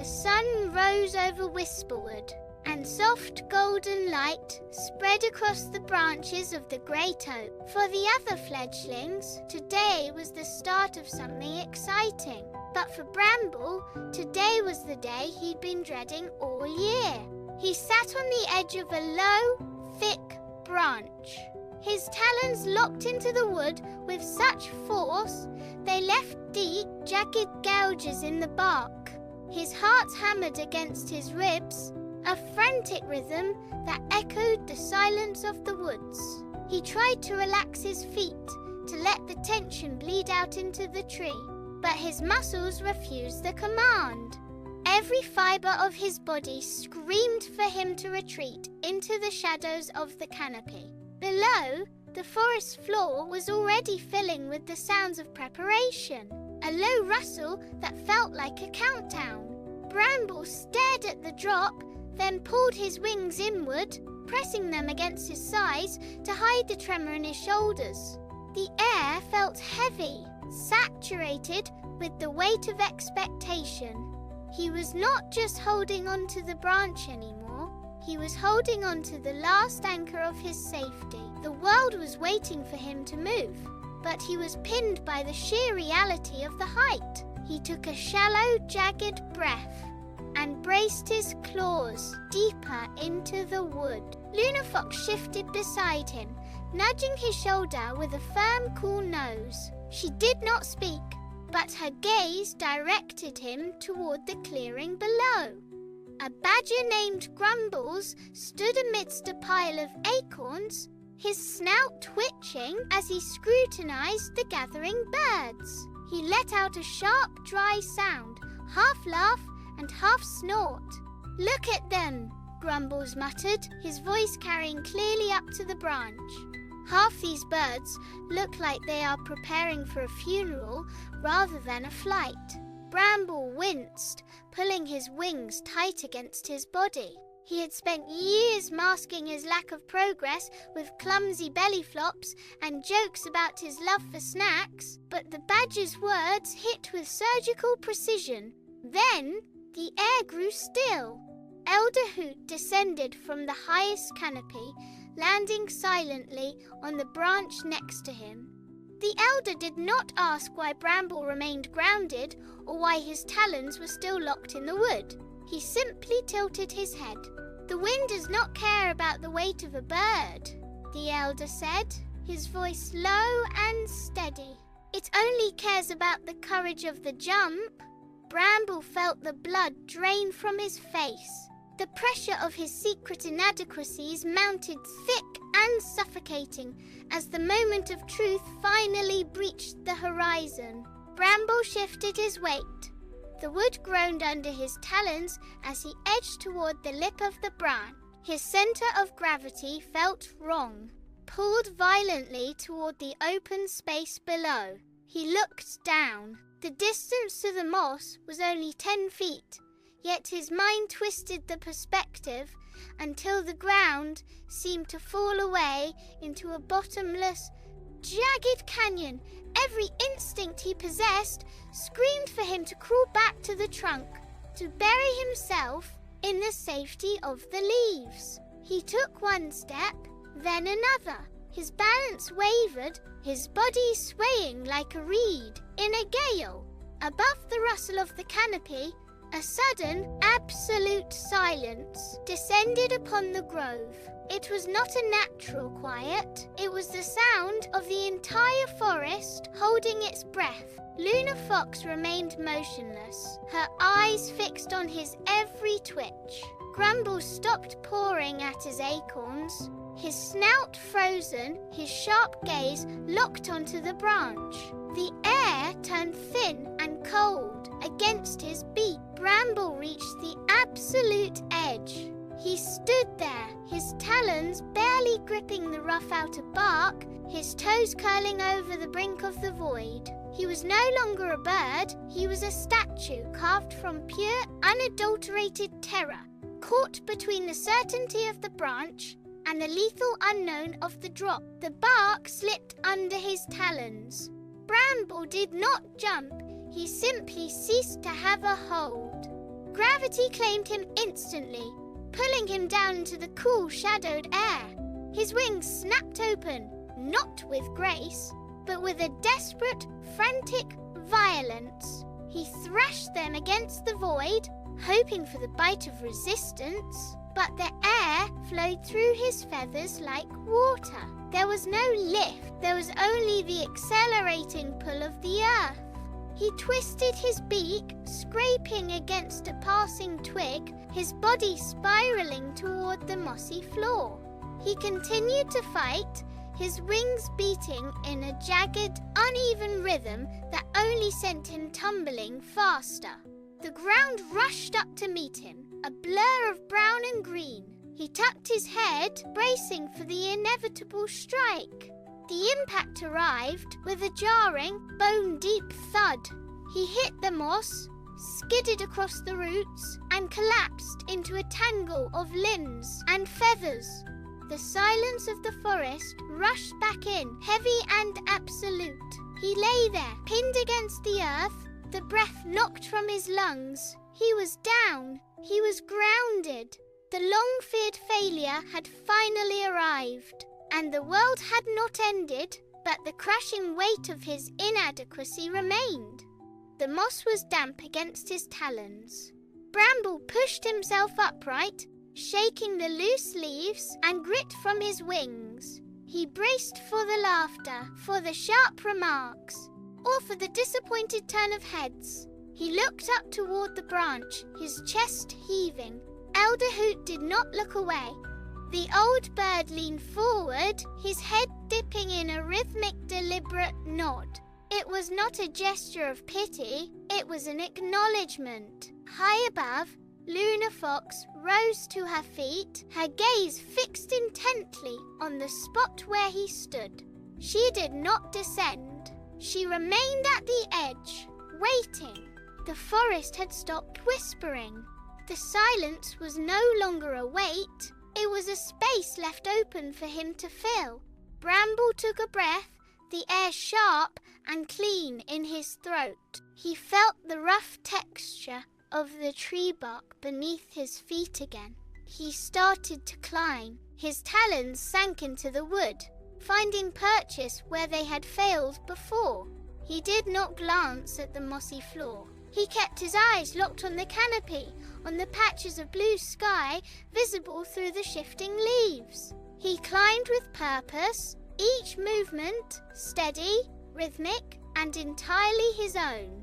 The sun rose over Whisperwood, and soft golden light spread across the branches of the great oak. For the other fledglings, today was the start of something exciting. But for Bramble, today was the day he'd been dreading all year. He sat on the edge of a low, thick branch. His talons locked into the wood with such force, they left deep, jagged gouges in the bark. His heart hammered against his ribs, a frantic rhythm that echoed the silence of the woods. He tried to relax his feet, to let the tension bleed out into the tree, but his muscles refused the command. Every fibre of his body screamed for him to retreat into the shadows of the canopy. Below, the forest floor was already filling with the sounds of preparation, a low rustle that felt like a countdown. Bramble stared at the drop, then pulled his wings inward, pressing them against his sides to hide the tremor in his shoulders. The air felt heavy, saturated with the weight of expectation. He was not just holding onto the branch anymore. He was holding on to the last anchor of his safety. The world was waiting for him to move, but he was pinned by the sheer reality of the height. He took a shallow, jagged breath and braced his claws deeper into the wood. Luna Fox shifted beside him, nudging his shoulder with a firm, cool nose. She did not speak, but her gaze directed him toward the clearing below. A badger named Grumbles stood amidst a pile of acorns, his snout twitching as he scrutinized the gathering birds. He let out a sharp, dry sound, half laugh and half snort. "Look at them," Grumbles muttered, his voice carrying clearly up to the branch. "Half these birds look like they are preparing for a funeral rather than a flight." Bramble winced, pulling his wings tight against his body. He had spent years masking his lack of progress with clumsy belly flops and jokes about his love for snacks, but the badger's words hit with surgical precision. Then the air grew still. Elder Hoot descended from the highest canopy, landing silently on the branch next to him. The elder did not ask why Bramble remained grounded or why his talons were still locked in the wood. He simply tilted his head. "The wind does not care about the weight of a bird," the elder said, his voice low and steady. "It only cares about the courage of the jump." Bramble felt the blood drain from his face. The pressure of his secret inadequacies mounted thick and suffocating as the moment of truth finally breached the horizon. Bramble shifted his weight. The wood groaned under his talons as he edged toward the lip of the branch. His center of gravity felt wrong, pulled violently toward the open space below. He looked down. The distance to the moss was only 10 feet, yet his mind twisted the perspective until the ground seemed to fall away into a bottomless, jagged canyon. Every instinct he possessed screamed for him to crawl back to the trunk, to bury himself in the safety of the leaves. He took one step, then another. His balance wavered, his body swaying like a reed in a gale. Above the rustle of the canopy, a sudden, absolute silence descended upon the grove. It was not a natural quiet. It was the sound of the entire forest holding its breath. Luna Fox remained motionless, her eyes fixed on his every twitch. Grumbles stopped pawing at his acorns. His snout frozen, his sharp gaze locked onto the branch. The air turned thin and cold against his beak. Bramble reached the absolute edge. He stood there, his talons barely gripping the rough outer bark, his toes curling over the brink of the void. He was no longer a bird, he was a statue carved from pure, unadulterated terror, caught between the certainty of the branch and the lethal unknown of the drop. The bark slipped under his talons. Bramble did not jump, he simply ceased to have a hold. Gravity claimed him instantly, pulling him down into the cool, shadowed air. His wings snapped open, not with grace, but with a desperate, frantic violence. He thrashed them against the void, hoping for the bite of resistance, but the air flowed through his feathers like water. There was no lift, there was only the accelerating pull of the earth. He twisted his beak, scraping against a passing twig, his body spiraling toward the mossy floor. He continued to fight, his wings beating in a jagged, uneven rhythm that only sent him tumbling faster. The ground rushed up to meet him, a blur of brown and green. He tucked his head, bracing for the inevitable strike. The impact arrived with a jarring, bone-deep thud. He hit the moss, skidded across the roots, and collapsed into a tangle of limbs and feathers. The silence of the forest rushed back in, heavy and absolute. He lay there, pinned against the earth, the breath knocked from his lungs. He was down. He was grounded. The long-feared failure had finally arrived, and the world had not ended, but the crashing weight of his inadequacy remained. The moss was damp against his talons. Bramble pushed himself upright, shaking the loose leaves and grit from his wings. He braced for the laughter, for the sharp remarks, or for the disappointed turn of heads. He looked up toward the branch, his chest heaving. Elder Hoot did not look away. The old bird leaned forward, his head dipping in a rhythmic, deliberate nod. It was not a gesture of pity, it was an acknowledgement. High above, Luna Fox rose to her feet, her gaze fixed intently on the spot where he stood. She did not descend. She remained at the edge, waiting. The forest had stopped whispering. The silence was no longer a wait. It was a space left open for him to fill. Bramble took a breath, the air sharp and clean in his throat. He felt the rough texture of the tree bark beneath his feet again. He started to climb. His talons sank into the wood, finding purchase where they had failed before. He did not glance at the mossy floor. He kept his eyes locked on the canopy, on the patches of blue sky visible through the shifting leaves. He climbed with purpose, each movement steady, rhythmic, and entirely his own.